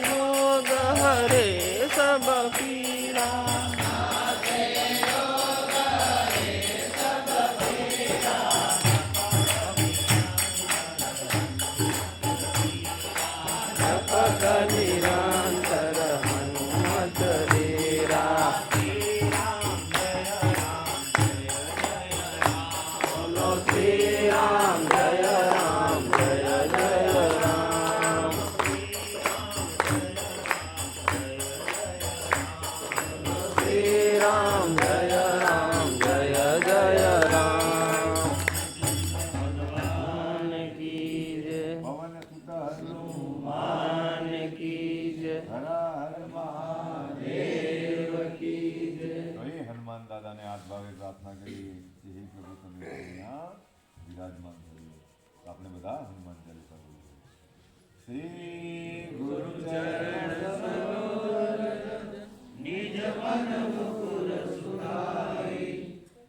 रोग हरे सब पीरा, जपत निरंतर हनुमत डेरा। बोलो श्री राम जय राम जय जय राम। श्री राम जय राम जय जय राम। हनुमान की जय, पवन सुत हनुमान की जय, हर हर महादेव। देव की जय। तो ये हनुमान दादा ने हाथ भावे प्रार्थना करी कि हे प्रभु તમે यहाँ विराजमान करिए। तो आपने बताया हनुमान चालीसा बोली। श्री गुरु चरण सरोज निज मन मुकुर सुधाई,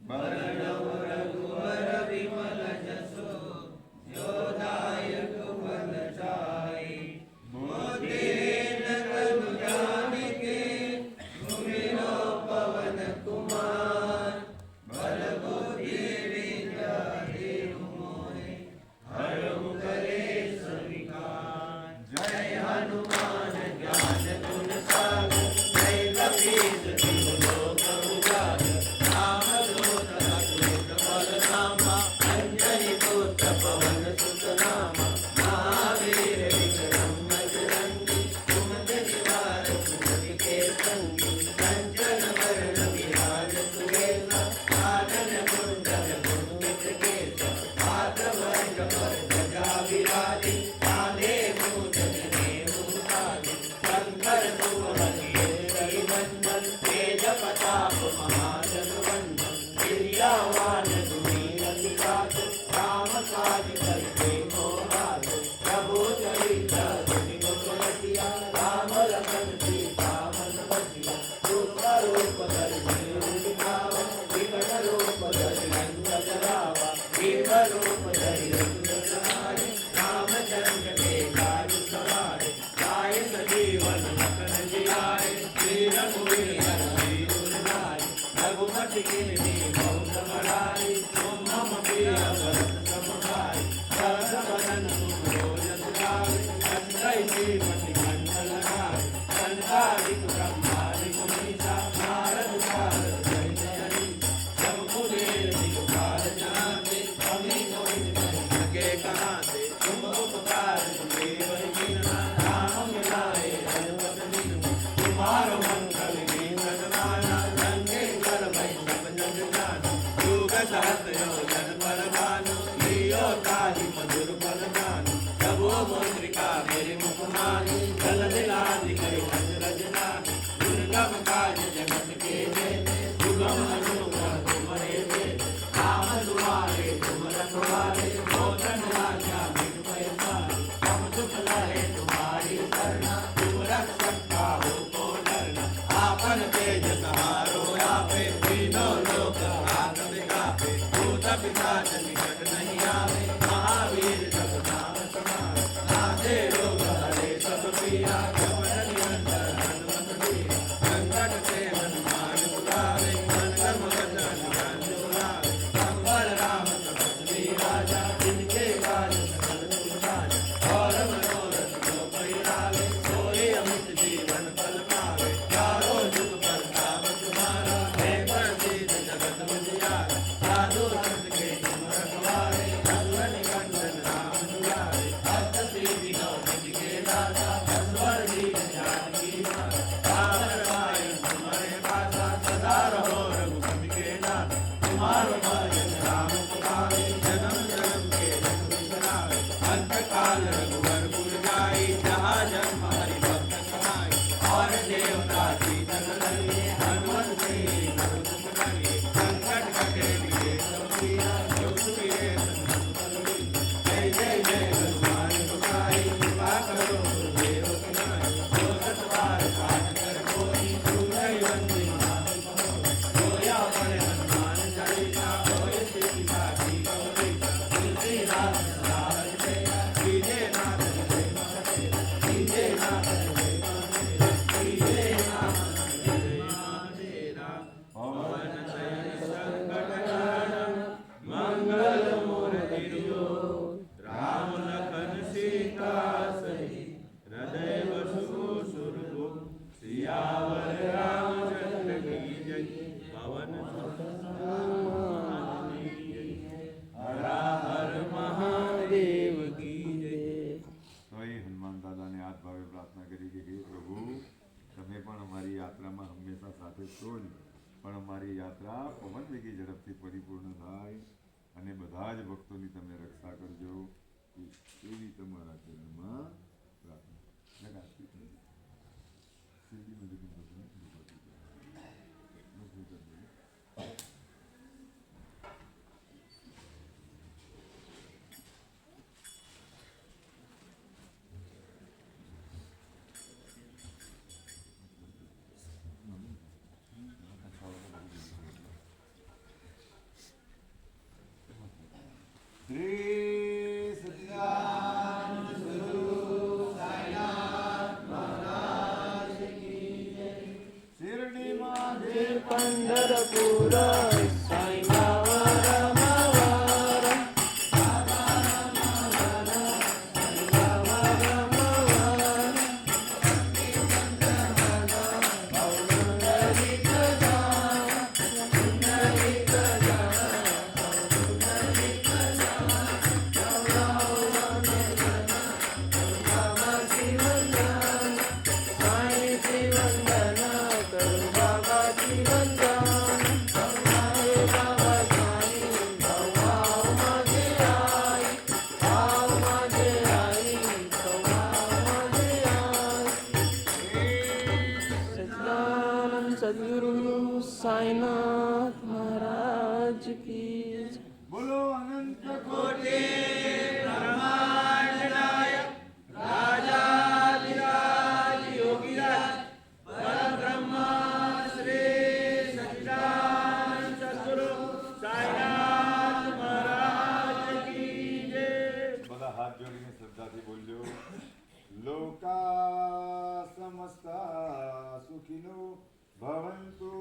बरनव रघुवर विमल जसो, जो दायक फल चाई। मोतीन तनु जानिके, सुमिरो पवन कुमार। बल बुद्धि विद्या देहु मोहि, हरहु कलेश विकार। जय हनुमान ज्ञान गुण सागर, जय कपीस तिहु लोक उजागर। राम दूत अतुलित बल धामा, अंजनी पुत्र पवन सुत नामा। महावीर विक्रम बजरंगी, सुमति निवार सुमति के संगी। कंचन वरण विराज सुबेसा, कानन कुंडल कुंडित केसा। हाथ वज्र पर ध्वजा विराजी, कांधे मूंज जनेऊ साजी। शंकर सुमति केसरी नंदन, तेज प्रताप महाजन वंदन। विद्यावान गुणीयति साधु, राम काज करते को आधु। प्रभु चरित्र सुनिबो रसिया, राम लखन सीता मन बसिया। रूप रूप धरि सिरु दिखावा, विकट रूप धरि लंक जरावा। भीम रूप धरि रघुवर सहारे, रामचंद्र के काज सवारे। लाए सजीवन लखन जियाए, श्री रघुवीर हरषि उर लाए। रघुपति कीन्ही बहुत बड़ाई, तुम मम प्रिय भरत सम भाई। सहस बदन तुम रोजस गावे, अंतरै श्रीमति कंठ लगावे। संसारिक ब्रह्मादि मुनीसा, नारद सारद सहित अहिसा। सब कुबेर दिखपाल जहांते, कवि कोई नहीं सके कहांते। तुम उपकार सुग्रीव कीन्हा, राम मिलाए रघुपति दीन्हा। तुम्हारो मंगल कीर्तन गाना, लंकेश्वर भई सब जग जाना। युग सहस्र योजन पर भानु, लियो ताहि मधुर फल जानु। प्रभु मुद्रिका मेरे मुख माहि, जल दिलाधि करि अचरज नाहि। दुर्गम काज जगत के जेते, सुगम अनुग्रह तुम्हरे जेते। राम दुआरे तुम रखवारे, होतन राजा मिट भय पारे। हम सुख लहे तुम्हारी शरणा, तुम रक्षक काहू को डरना। आपन तेज सहारो आपे, तीनों लोक हाथ दिखावे। भूत पिशाच निकट नहीं आवे, महावीर जब नाम समावे। नाथे रोग हरे सब पीरा, जपत निरंतर हनुमत बीरा। संकट ते हनुमान छुड़ावे, मन क्रम वचन ध्यान जुलावे। संबल राम तपस्वी राजा, जिनके काज सकल तुम साजा। और मनोरथ जो कोई लावे, सोई अमित जीवन फल पावे। चारों जुग परताप तुम्हारा, है प्रसिद्ध जगत उजियारा। साधु संत के तुम रखवारे, रघुवर निकंदन राम दुलारे। अष्ट सिद्धि नौ निधि के दाता, असवर दीन जानकी माता। राम रसायन तुम्हारे पासा, सदा रहो रघुपति के दाता। तुम्हारो भजन राम को पावे, जन्म जन्म के दुख बिसरावे। अंत काल रघुवर पुर जाई, जहाँ जन्म हरि भक्त कहाई। और देवता चीतन धरिए, हनुमत से सब सुख करिए। संकट कटे लिए सब पीरा, जो सुखिए संतन फल बीरा। जय जय जय हनुमान गोसाई, कृपा करो गुरुदेव की नाई। जो सत बार पाठ कर कोई, तू बंदी महान होई। रोया पड़े हनुमान चालीसा, હર મહાદેવ કી જય. તો એ હનુમાન દાદાને આ જ ભાવે પ્રાર્થના કરી કે હે પ્રભુ તમે પણ અમારી યાત્રામાં હંમેશા સાથે છો જ, પણ અમારી યાત્રા પવન વેગી ઝડપથી પરિપૂર્ણ થાય અને બધા જ ભક્તોની તમે રક્ષા કરજો એવી તમારા ચરણમાં પ્રાર્થના. શ્રી સચ્ચિદાનંદ સ્વરૂપ સાઈનાથ મહારાજ કી જય. શિરડીમાં જે પંઢરપુર સાઈનાથ સદગુરુ સાઈનાથ મહારાજ કી જય. બોલો અનંત કોટી બ્રહ્માંડ નાયક રાજાધિરાજ યોગીરાજ પરબ્રહ્મ શ્રી સચ્ચિદાનંદ સદ્ગુરુ સાઈનાથ મહારાજ કી જય. બધા હાથ જોડીને શ્રદ્ધાથી બોલજો. લોકા સમસ્તા સુખિનો ભવંતુ.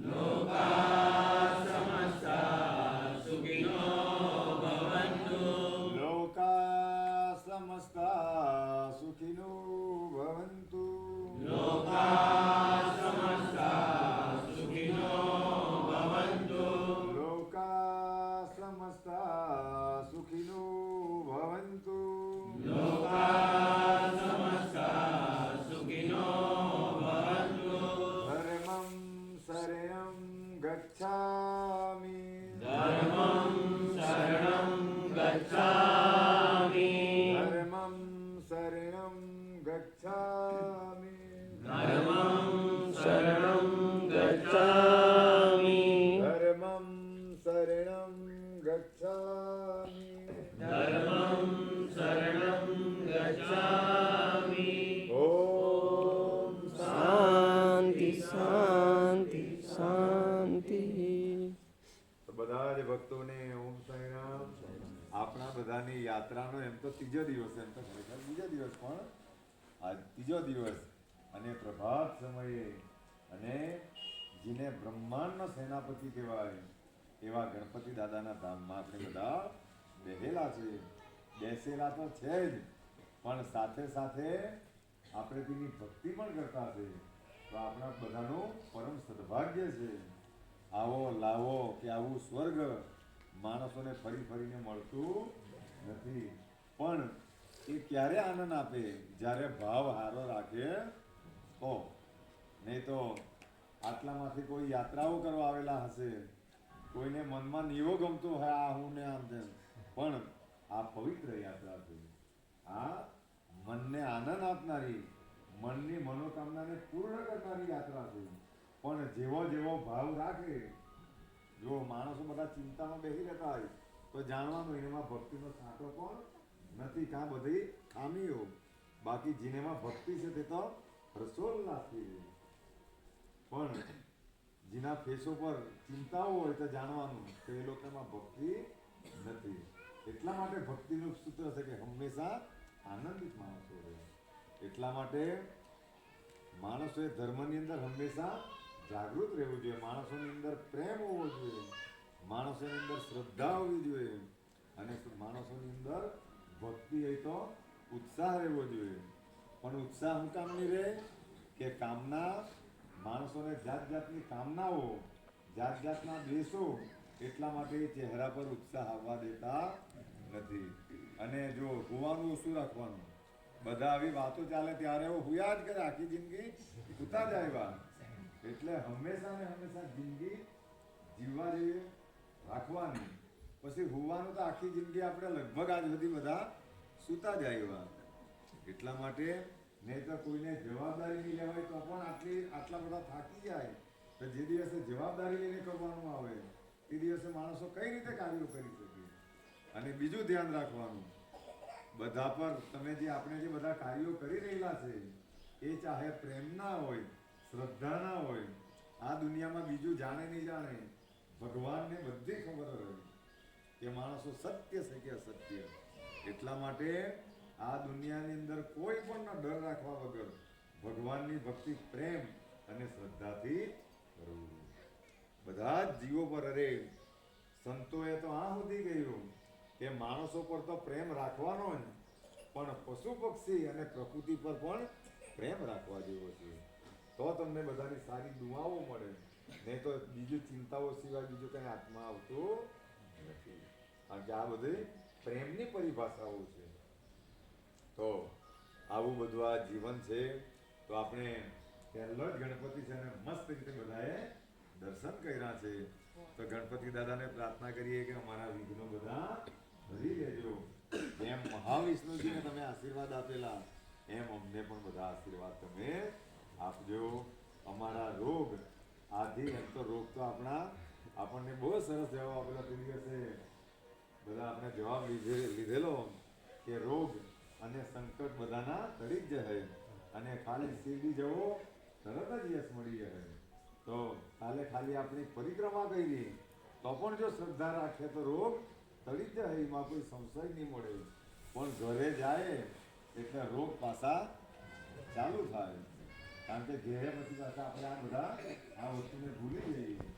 લોકા સમસ્તા સુખિનો ભવન્તુ. લોકા સમસ્તા સુખિનો ભવંતુ. લોકા સમસ્તા સુખિનો ભવન્તુ. લોકા સમસ્તા સુખિનો ભવંતુ. લોકા સમસ્તા સુખિનો ભવન્તુ. ધર્મં શરણં ગચ્છામિ. ધર્મં શરણં ગચ્છામિ. ધર્મં શરણં ગચ્છામિ. ધર્મં શરણં ગચ્છામિ. ધર્મં શરણં ગચ્છામિ. ધર્મં શરણં ગચ્છામિ. ઓમ શાંતિ શાંતિ શાંતિ. તો બધા જ ભક્તોને ઓમ સાંઈરામ. આપણા બધાની યાત્રાનો એમ તો ત્રીજો દિવસ, એમ તો ખરેખર બીજો દિવસ, પણ આ ત્રીજો દિવસ અને પ્રભાત સમયે અને જેને બ્રહ્માંડનો સેનાપતિ કહેવાય એવા ગણપતિ દાદાના ધામમાં આપણે બધા બેસેલા છે. બેસેલા તો છે જ, પણ સાથે સાથે આપણે તેની ભક્તિ પણ કરતા છે. તો આપણા બધાનું પરમ સદભાગ્ય છે. આવો લાવો કે આવું સ્વર્ગ માણસોને ફરી ફરીને મળતું નથી. પણ એ ક્યારે આનંદ આપે? જ્યારે ભાવ હારો રાખે તો. નહીં તો આટલામાંથી કોઈ યાત્રાઓ કરવા આવેલા હશે, કોઈને મનમાં નીવો ગમતો હોય આ હું ને આમ તેમ, પણ આ પવિત્ર યાત્રા છે. આ મનને આનંદ આપનારી, મનની મનોકામનાને પૂર્ણ કરનારી યાત્રા છે. પણ જેવો જેવો ભાવ રાખે, જો માણસો બધા ચિંતામાં બેસી રહેતા હોય તો જાણવાનું એનામાં ભક્તિનો સાંટો પણ નથી, કાં બધી ખામીઓ. બાકી જેનેમાં ભક્તિ છે તે તો હર્ષોલ્લાસથી રહે. પણ જેના ફેસો પર ચિંતાઓ હોય તો જાણવાનું કે એ લોકોમાં ભક્તિ નથી. એટલા માટે ભક્તિનું સૂત્ર છે કે હંમેશા આનંદિત માણસો રહે. એટલા માટે માણસોએ ધર્મની અંદર હંમેશા જાગૃત રહેવું જોઈએ. માણસોની અંદર પ્રેમ હોવો જોઈએ, માણસોની અંદર શ્રદ્ધા હોવી જોઈએ, અને માણસોની અંદર ભક્તિ હોય તો ઉત્સાહ રહેવો જોઈએ. પણ ઉત્સાહ શું કામ નહીં રહે? કે કામના, માણસોને જાત જાતની કામનાઓ, જાત જાતના દ્વેષો, એટલા માટે ચહેરા પર ઉત્સાહ આવવા દેતા નથી. અને જો હોવાનું ઓછું રાખવાનું, બધા આવી વાતો ચાલે ત્યારે હુયા જ કરે, આખી જિંદગી ઉતા જ આવ્યા. એટલે હંમેશા ને હંમેશા જિંદગી જીવવા જેવી રાખવાની. પછી હોવાનું તો આખી જિંદગી આપણે લગભગ આજ સુધી બધા સૂતા જ આવ્યા. એટલા માટે નહીં તો કોઈને જવાબદારી નહીં લેવાય તો પણ આટલા બધા થાકી જાય. તો જે દિવસે જવાબદારી લઈને કરવાનું આવે એ દિવસે માણસો કઈ રીતે કાર્યો કરી શકે. અને બીજું ધ્યાન રાખવાનું, બધા પર તમે જે આપણે જે બધા કાર્યો કરી રહેલા છે એ ચાહે પ્રેમના હોય, શ્રદ્ધાના હોય, આ દુનિયામાં બીજું જાણે નહીં જાણે, ભગવાનને બધી ખબર હોય કે માણસો સત્ય છે કે અસત્ય. એટલા માટે આ દુનિયાની અંદર કોઈ પણ ડર રાખવા વગર ભગવાનની ભક્તિ પ્રેમ અને શ્રદ્ધાથી કરવું. બધા જ જીવો પર, અરે સંતોએ તો આ સુધી કહ્યું કે માણસો પર તો પ્રેમ રાખવાનો જ, પણ પશુ પક્ષી અને પ્રકૃતિ પર પણ પ્રેમ રાખવા જેવો છે. તો તમને બધાની સારી દુઆઓ મળે. નહીં તો બીજું ચિંતાઓ સિવાય બીજું કંઈ હાથમાં આવતું નથી. કારણ કે આ બધી પ્રેમની પરિભાષાઓ છે. તો આવું બધું આ જીવન છે. તો આપણે પહેલો જ ગણપતિ છે અને મસ્ત રીતે બધાએ દર્શન કર્યા છે. તો ગણપતિ દાદાને પ્રાર્થના કરીએ કે અમારા વિઘ્નો બધા ભરી લેજો. એમ મહાવિષ્ણુજીને તમે આશીર્વાદ આપેલા એમ અમને પણ બધા આશીર્વાદ તમે આપજો. અમારા રોગ આદિ, એમ તો રોગ તો આપણને બહુ સરસ જવાબ આપેલા તે દિવસે બધા આપણે જવાબ લીધેલો કે રોગ અને સંકટ બધાના તરી જ જાય અને ખાલી શિરડી જવો તરત જ યશ મળી જાય. તો કાલે ખાલી આપણી પરિક્રમા કરી તો પણ જો શ્રદ્ધા રાખે તો રોગ તળી જ જાય, એમાં કોઈ સંશય નહીં મળે. પણ ઘરે જાય એટલે રોગ પાછા ચાલુ થાય. કારણ કે ઘેરે પછી પાછા આપણે આ બધા આ વસ્તુને ભૂલી જઈએ.